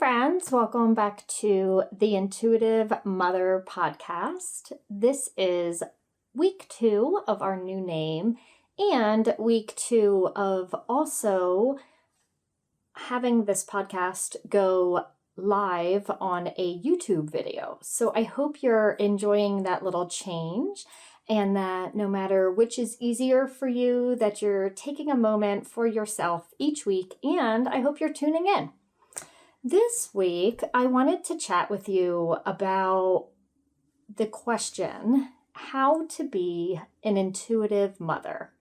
friends, welcome back to the Intuitive Mother podcast. This is week 2 of our new name and week 2 of also having this podcast go live on a YouTube video. So I hope you're enjoying that little change and that no matter which is easier for you, that you're taking a moment for yourself each week, and I hope you're tuning in. This week, I wanted to chat with you about the question, how to be an intuitive mother.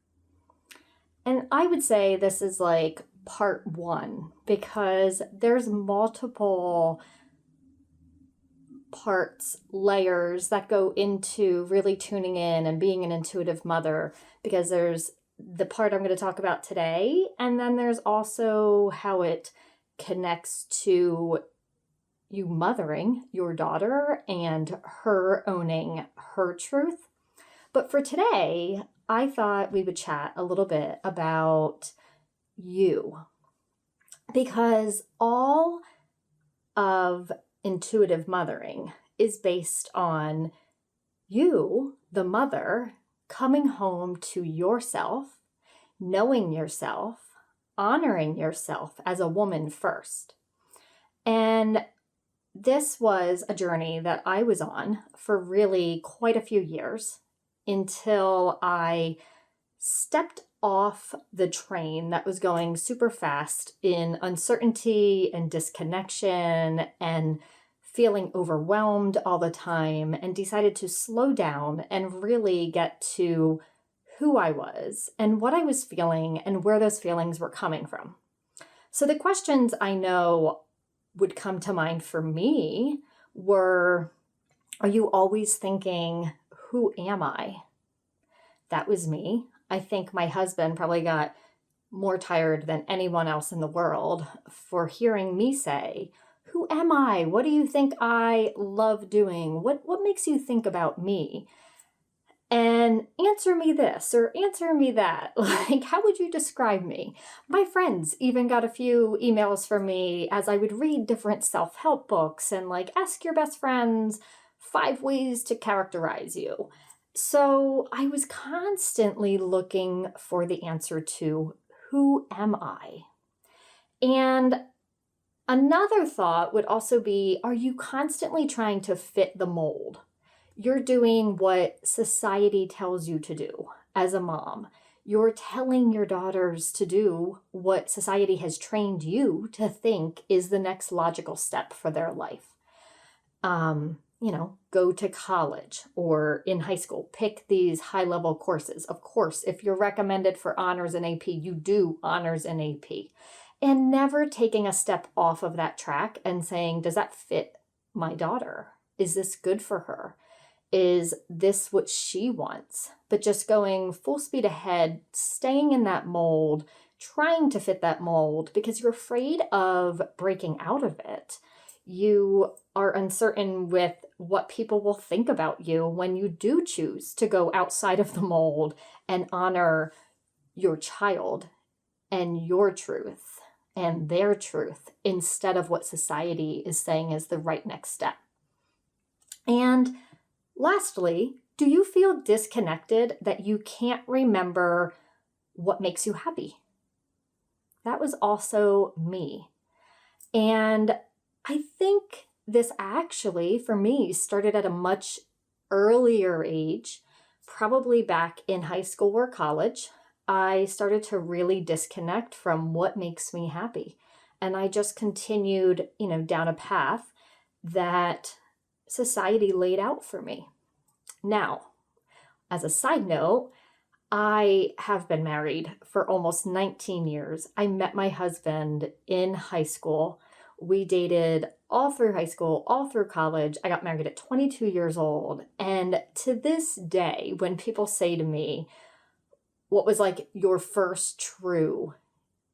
And I would say this is like part 1 because there's multiple parts, layers that go into really tuning in and being an intuitive mother, because there's the part I'm going to talk about today, and then there's also how it connects to you mothering your daughter and her owning her truth. But for today, I thought we would chat a little bit about you, because all of intuitive mothering is based on you, the mother, coming home to yourself, knowing yourself, honoring yourself as a woman first. And this was a journey that I was on for really quite a few years until I stepped off the train that was going super fast in uncertainty and disconnection and feeling overwhelmed all the time, and decided to slow down and really get to who I was and what I was feeling and where those feelings were coming from. So the questions I know would come to mind for me were, are you always thinking, who am I? That was me. I think my husband probably got more tired than anyone else in the world for hearing me say, who am I? What do you think I love doing? What makes you think about me? And answer me this or answer me that. Like, how would you describe me? My friends even got a few emails from me as I would read different self-help books and like, ask your best friends 5 ways to characterize you. So I was constantly looking for the answer to, who am I? And another thought would also be, are you constantly trying to fit the mold? You're doing what society tells you to do as a mom. You're telling your daughters to do what society has trained you to think is the next logical step for their life. Go to college or in high school, pick these high-level courses. Of course, if you're recommended for honors in AP, you do honors in AP. And never taking a step off of that track and saying, does that fit my daughter? Is this good for her? Is this what she wants? But just going full speed ahead, staying in that mold, trying to fit that mold because you're afraid of breaking out of it. You are uncertain with what people will think about you when you do choose to go outside of the mold and honor your child and your truth and their truth instead of what society is saying is the right next step. And lastly, do you feel disconnected that you can't remember what makes you happy? That was also me. And I think this actually, for me, started at a much earlier age, probably back in high school or college. I started to really disconnect from what makes me happy. And I just continued, down a path that society laid out for me. Now, as a side note, I have been married for almost 19 years. I met my husband in high school. We dated all through high school, all through college. I got married at 22 years old. And to this day, when people say to me, what was like your first true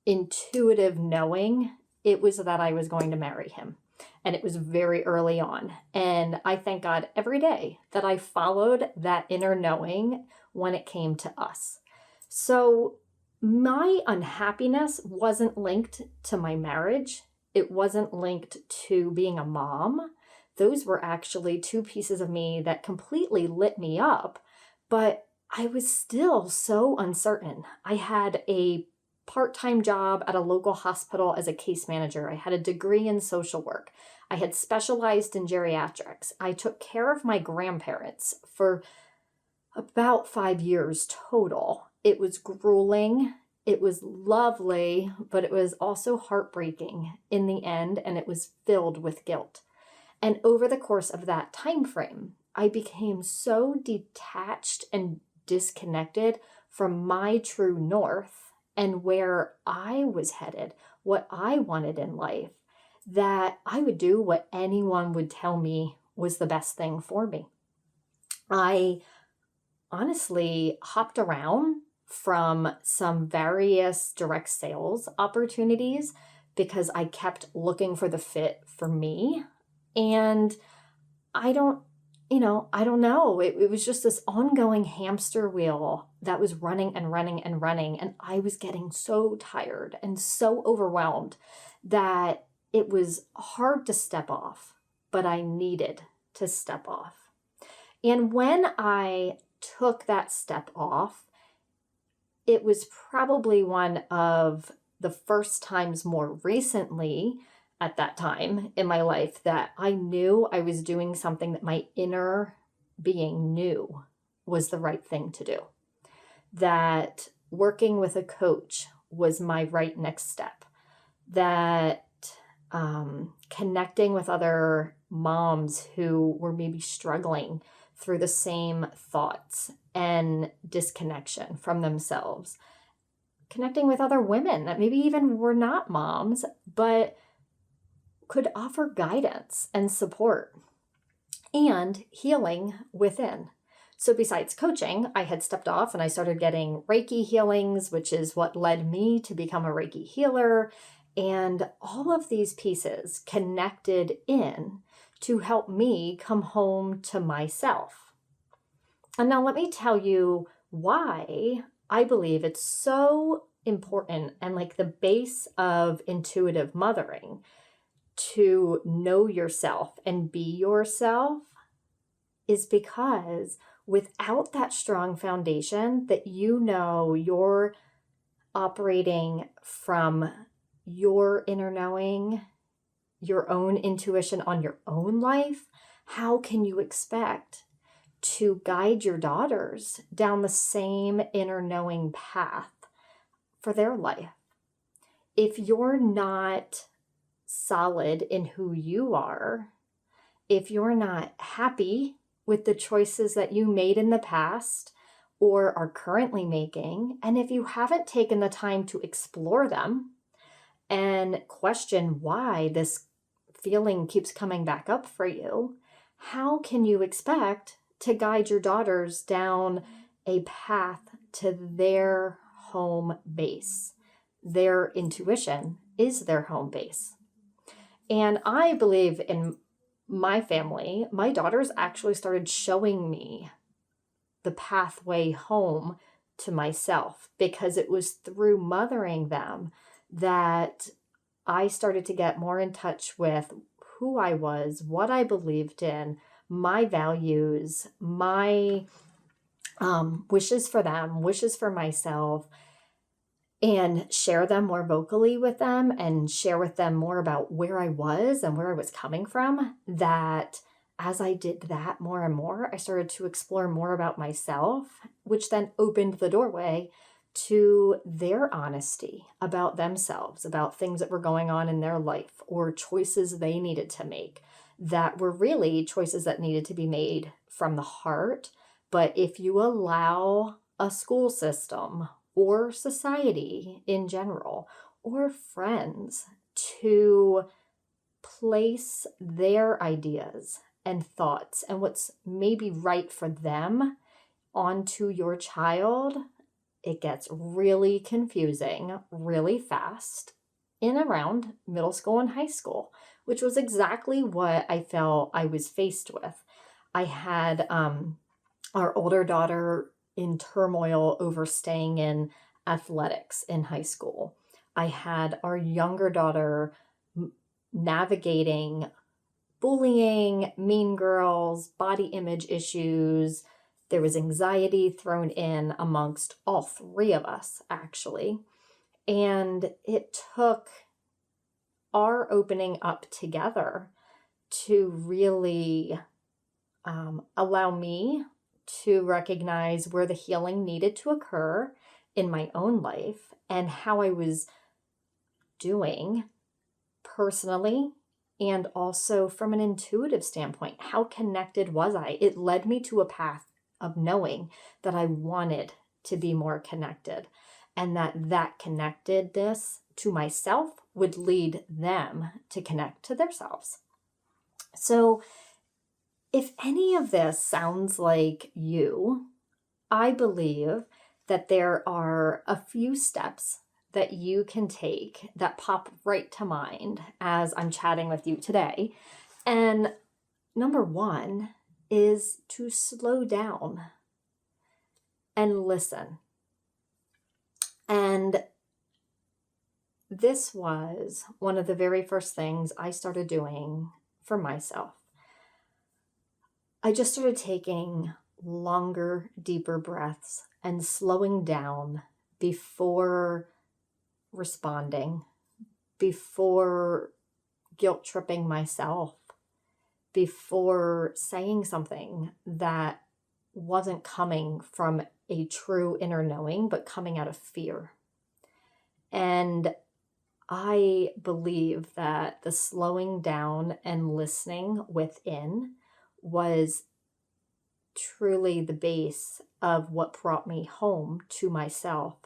intuitive knowing, it was that I was going to marry him. And it was very early on. And I thank God every day that I followed that inner knowing when it came to us. So my unhappiness wasn't linked to my marriage. It wasn't linked to being a mom. Those were actually two pieces of me that completely lit me up, but I was still so uncertain. I had a part-time job at a local hospital as a case manager. I had a degree in social work. I had specialized in geriatrics. I took care of my grandparents for about 5 years total. It was grueling. It was lovely, but it was also heartbreaking in the end, and it was filled with guilt. And over the course of that time frame, I became so detached and disconnected from my true north and where I was headed, what I wanted in life, that I would do what anyone would tell me was the best thing for me. I honestly hopped around from some various direct sales opportunities because I kept looking for the fit for me. And I don't know. It was just this ongoing hamster wheel that was running and running and running. And I was getting so tired and so overwhelmed that it was hard to step off, but I needed to step off. And when I took that step off, it was probably one of the first times more recently at that time in my life that I knew I was doing something that my inner being knew was the right thing to do. That working with a coach was my right next step. That connecting with other moms who were maybe struggling through the same thoughts and disconnection from themselves. Connecting with other women that maybe even were not moms, but could offer guidance and support and healing within. So besides coaching, I had stepped off and I started getting Reiki healings, which is what led me to become a Reiki healer. And all of these pieces connected in to help me come home to myself. And now let me tell you why I believe it's so important and like the base of intuitive mothering to know yourself and be yourself is because without that strong foundation that you're operating from your inner knowing, your own intuition on your own life, how can you expect to guide your daughters down the same inner knowing path for their life? If you're not solid in who you are, if you're not happy with the choices that you made in the past or are currently making, and if you haven't taken the time to explore them and question why this feeling keeps coming back up for you, how can you expect to guide your daughters down a path to their home base? Their intuition is their home base. And I believe in my family, my daughters actually started showing me the pathway home to myself because it was through mothering them that I started to get more in touch with who I was, what I believed in, my values, my wishes for them, wishes for myself, and share them more vocally with them and share with them more about where I was and where I was coming from. That as I did that more and more, I started to explore more about myself, which then opened the doorway to their honesty about themselves, about things that were going on in their life or choices they needed to make that were really choices that needed to be made from the heart. But if you allow a school system or society in general or friends to place their ideas and thoughts and what's maybe right for them onto your child, it gets really confusing really fast in around middle school and high school, which was exactly what I felt I was faced with. I had our older daughter in turmoil over staying in athletics in high school. I had our younger daughter navigating bullying, mean girls, body image issues. There was anxiety thrown in amongst all three of us, actually. And it took our opening up together to really allow me to recognize where the healing needed to occur in my own life and how I was doing personally and also from an intuitive standpoint. How connected was I? It led me to a path of knowing that I wanted to be more connected and that connectedness to myself would lead them to connect to themselves. So if any of this sounds like you, I believe that there are a few steps that you can take that pop right to mind as I'm chatting with you today. And number one is to slow down and listen. And this was one of the very first things I started doing for myself. I just started taking longer, deeper breaths and slowing down before responding, before guilt tripping myself, before saying something that wasn't coming from a true inner knowing, but coming out of fear. And I believe that the slowing down and listening within was truly the base of what brought me home to myself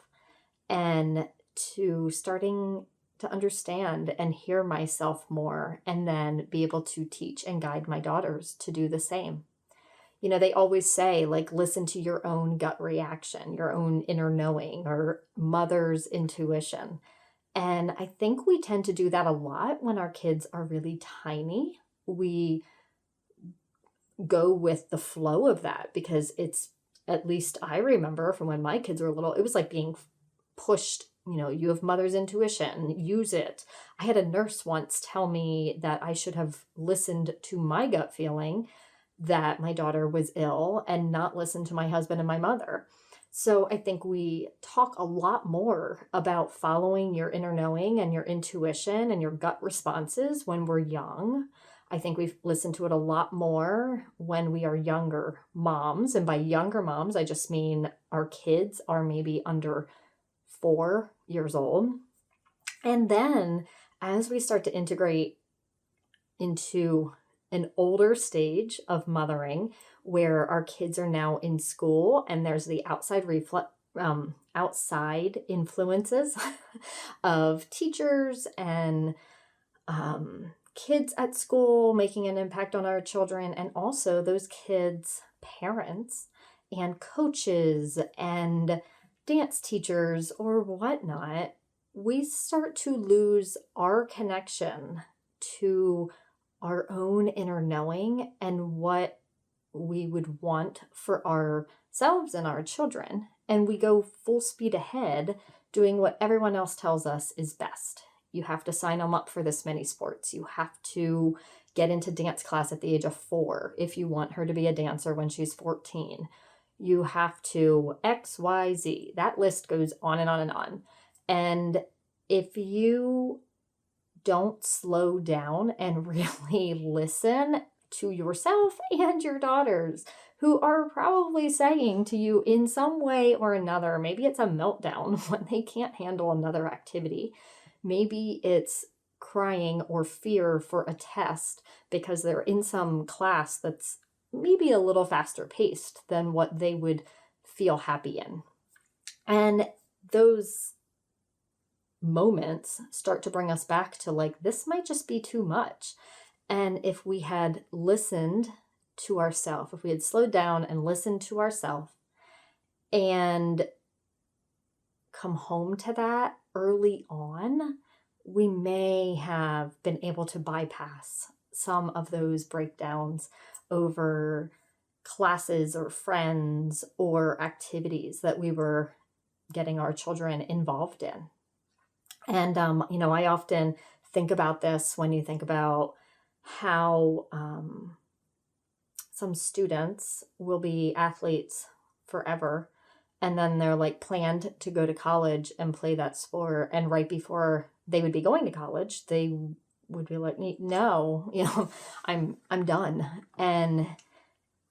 and to starting to understand and hear myself more, and then be able to teach and guide my daughters to do the same. You know, they always say, like, listen to your own gut reaction, your own inner knowing, or mother's intuition. And I think we tend to do that a lot when our kids are really tiny. We go with the flow of that because it's, at least I remember from when my kids were little, it was like being pushed, you know, you have mother's intuition, use it. I had a nurse once tell me that I should have listened to my gut feeling that my daughter was ill and not listen to my husband and my mother. So I think we talk a lot more about following your inner knowing and your intuition and your gut responses when we're young. I think we've listened to it a lot more when we are younger moms. And by younger moms, I just mean our kids are maybe under 4 years old. And then as we start to integrate into an older stage of mothering where our kids are now in school and there's the outside influences of teachers and kids at school making an impact on our children, and also those kids' parents and coaches and dance teachers or whatnot, we start to lose our connection to our own inner knowing and what we would want for ourselves and our children. And we go full speed ahead doing what everyone else tells us is best. You have to sign them up for this many sports. You have to get into dance class at the age of 4 if you want her to be a dancer when she's 14. You have to X, Y, Z. That list goes on and on and on. And if you don't slow down and really listen to yourself and your daughters, who are probably saying to you in some way or another, maybe it's a meltdown when they can't handle another activity. Maybe it's crying or fear for a test because they're in some class that's maybe a little faster paced than what they would feel happy in. And those moments start to bring us back to like, this might just be too much. And if we had listened to ourselves, if we had slowed down and listened to ourselves and come home to that early on, we may have been able to bypass some of those breakdowns over classes or friends or activities that we were getting our children involved in. And, I often think about this when you think about how some students will be athletes forever, and then they're like planned to go to college and play that sport, and right before they would be going to college, they would be like, no, I'm done. And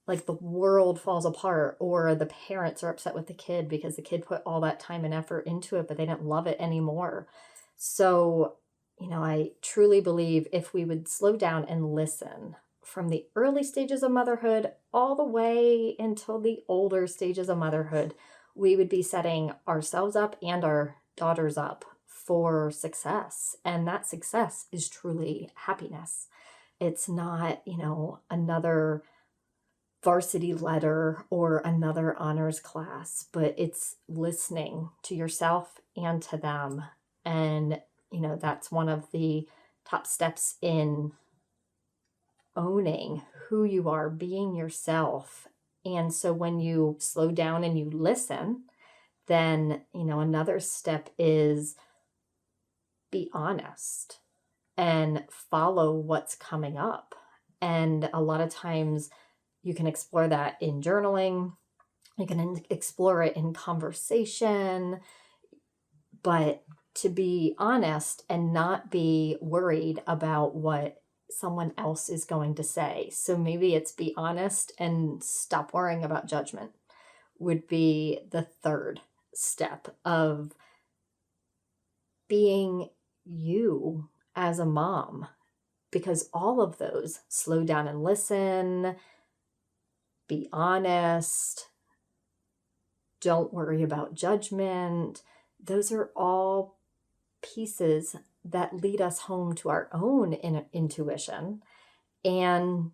like the world falls apart, or the parents are upset with the kid because the kid put all that time and effort into it, but they didn't love it anymore. So, I truly believe if we would slow down and listen from the early stages of motherhood all the way until the older stages of motherhood, we would be setting ourselves up and our daughters up for success. And that success is truly happiness. It's not, another varsity letter or another honors class, but it's listening to yourself and to them. And, that's one of the top steps in owning who you are, being yourself. And so when you slow down and you listen, then, another step is be honest and follow what's coming up. And a lot of times you can explore that in journaling, you can explore it in conversation, but to be honest and not be worried about what someone else is going to say. So maybe it's be honest and stop worrying about judgment would be the third step of being you as a mom, because all of those, slow down and listen, be honest, don't worry about judgment, those are all pieces that lead us home to our own intuition. And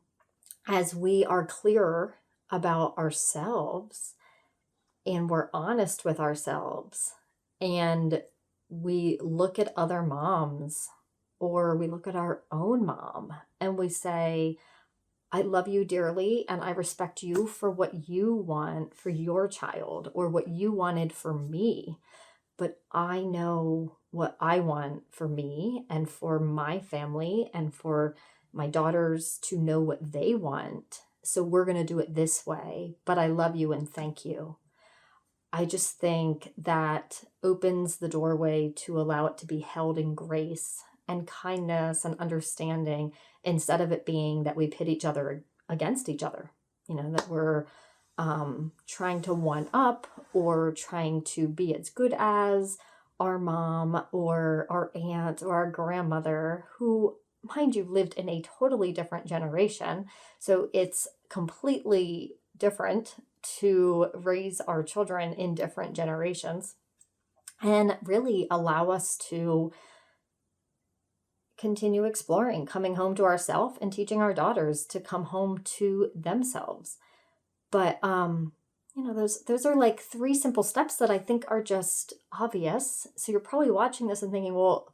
as we are clearer about ourselves and we're honest with ourselves, and we look at other moms or we look at our own mom and we say, I love you dearly and I respect you for what you want for your child or what you wanted for me. But I know what I want for me and for my family and for my daughters to know what they want. So we're going to do it this way, but I love you and thank you. I just think that opens the doorway to allow it to be held in grace and kindness and understanding, instead of it being that we pit each other against each other, that we're trying to one up or trying to be as good as our mom or our aunt or our grandmother, who, mind you, lived in a totally different generation. So it's completely different to raise our children in different generations, and really allow us to continue exploring, coming home to ourselves and teaching our daughters to come home to themselves. But those are like 3 simple steps that I think are just obvious. So you're probably watching this and thinking, well,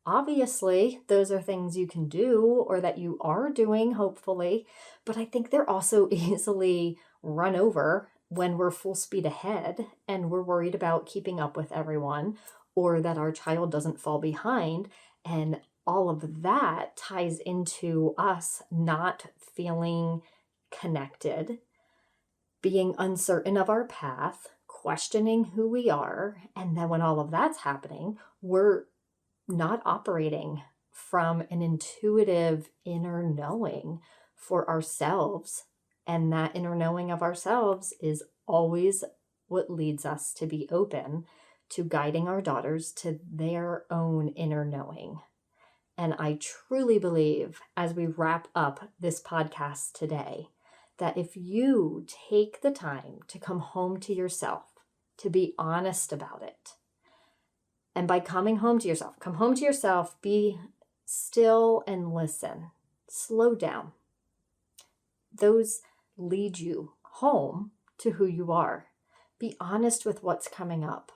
obviously those are things you can do or that you are doing, hopefully. But I think they're also easily run over when we're full speed ahead and we're worried about keeping up with everyone, or that our child doesn't fall behind. And all of that ties into us not feeling connected, being uncertain of our path, questioning who we are. And then when all of that's happening, we're not operating from an intuitive inner knowing for ourselves. And that inner knowing of ourselves is always what leads us to be open to guiding our daughters to their own inner knowing. And I truly believe, as we wrap up this podcast today, that if you take the time to come home to yourself, to be honest about it, and by coming home to yourself, come home to yourself, be still and listen, slow down. Those lead you home to who you are. Be honest with what's coming up.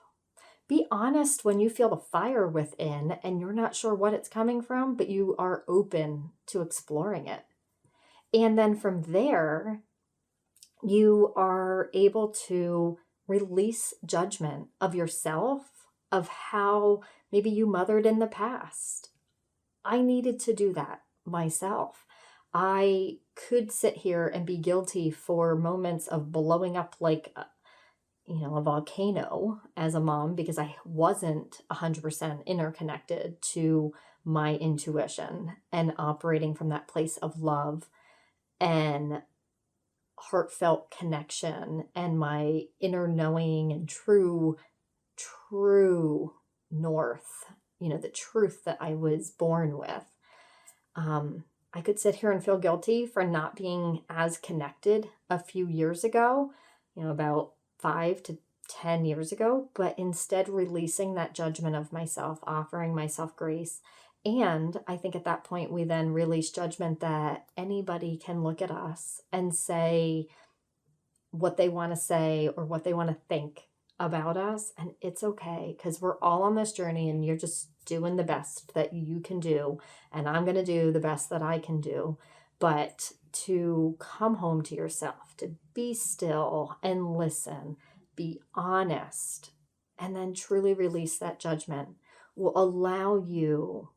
Be honest when you feel the fire within and you're not sure what it's coming from, but you are open to exploring it. And then from there, you are able to release judgment of yourself, of how maybe you mothered in the past. I needed to do that myself. I could sit here and be guilty for moments of blowing up like a volcano as a mom because I wasn't 100% interconnected to my intuition and operating from that place of love and heartfelt connection and my inner knowing and true north, the truth that I was born with. I could sit here and feel guilty for not being as connected a few years ago, about 5 to 10 years ago, but instead releasing that judgment of myself, offering myself grace. And I think at that point, we then release judgment that anybody can look at us and say what they want to say or what they want to think about us. And it's okay, because we're all on this journey and you're just doing the best that you can do. And I'm going to do the best that I can do. But to come home to yourself, to be still and listen, be honest, and then truly release that judgment will allow you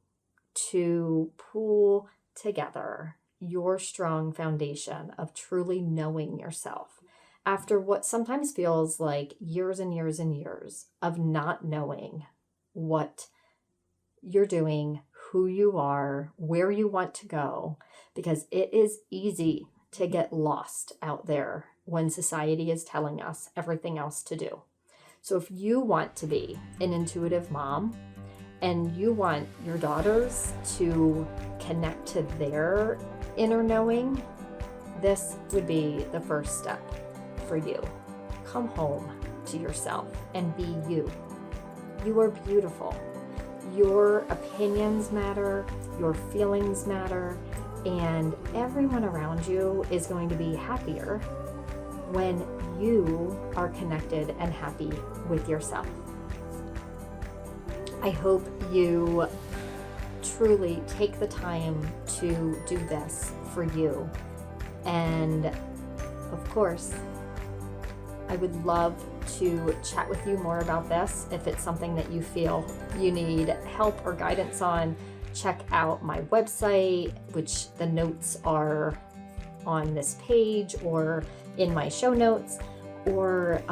to pull together your strong foundation of truly knowing yourself after what sometimes feels like years and years and years of not knowing what you're doing, who you are, where you want to go, because it is easy to get lost out there when society is telling us everything else to do. So if you want to be an intuitive mom and you want your daughters to connect to their inner knowing, this would be the first step for you. Come home to yourself and be you. You are beautiful. Your opinions matter, your feelings matter, and everyone around you is going to be happier when you are connected and happy with yourself. I hope you truly take the time to do this for you. And of course, I would love to chat with you more about this. If it's something that you feel you need help or guidance on, check out my website, which the notes are on this page or in my show notes, or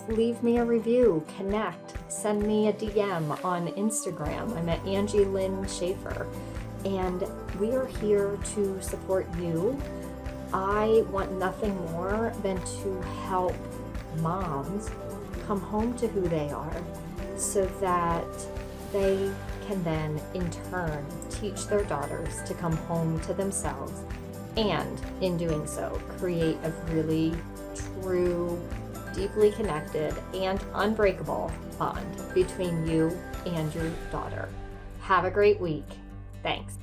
leave me a review, connect, send me a DM on Instagram. I'm at Angie Lynn Schaefer, and we are here to support you. I want nothing more than to help moms come home to who they are so that they can then in turn teach their daughters to come home to themselves, and in doing so create a really true, deeply connected and unbreakable bond between you and your daughter. Have a great week. Thanks.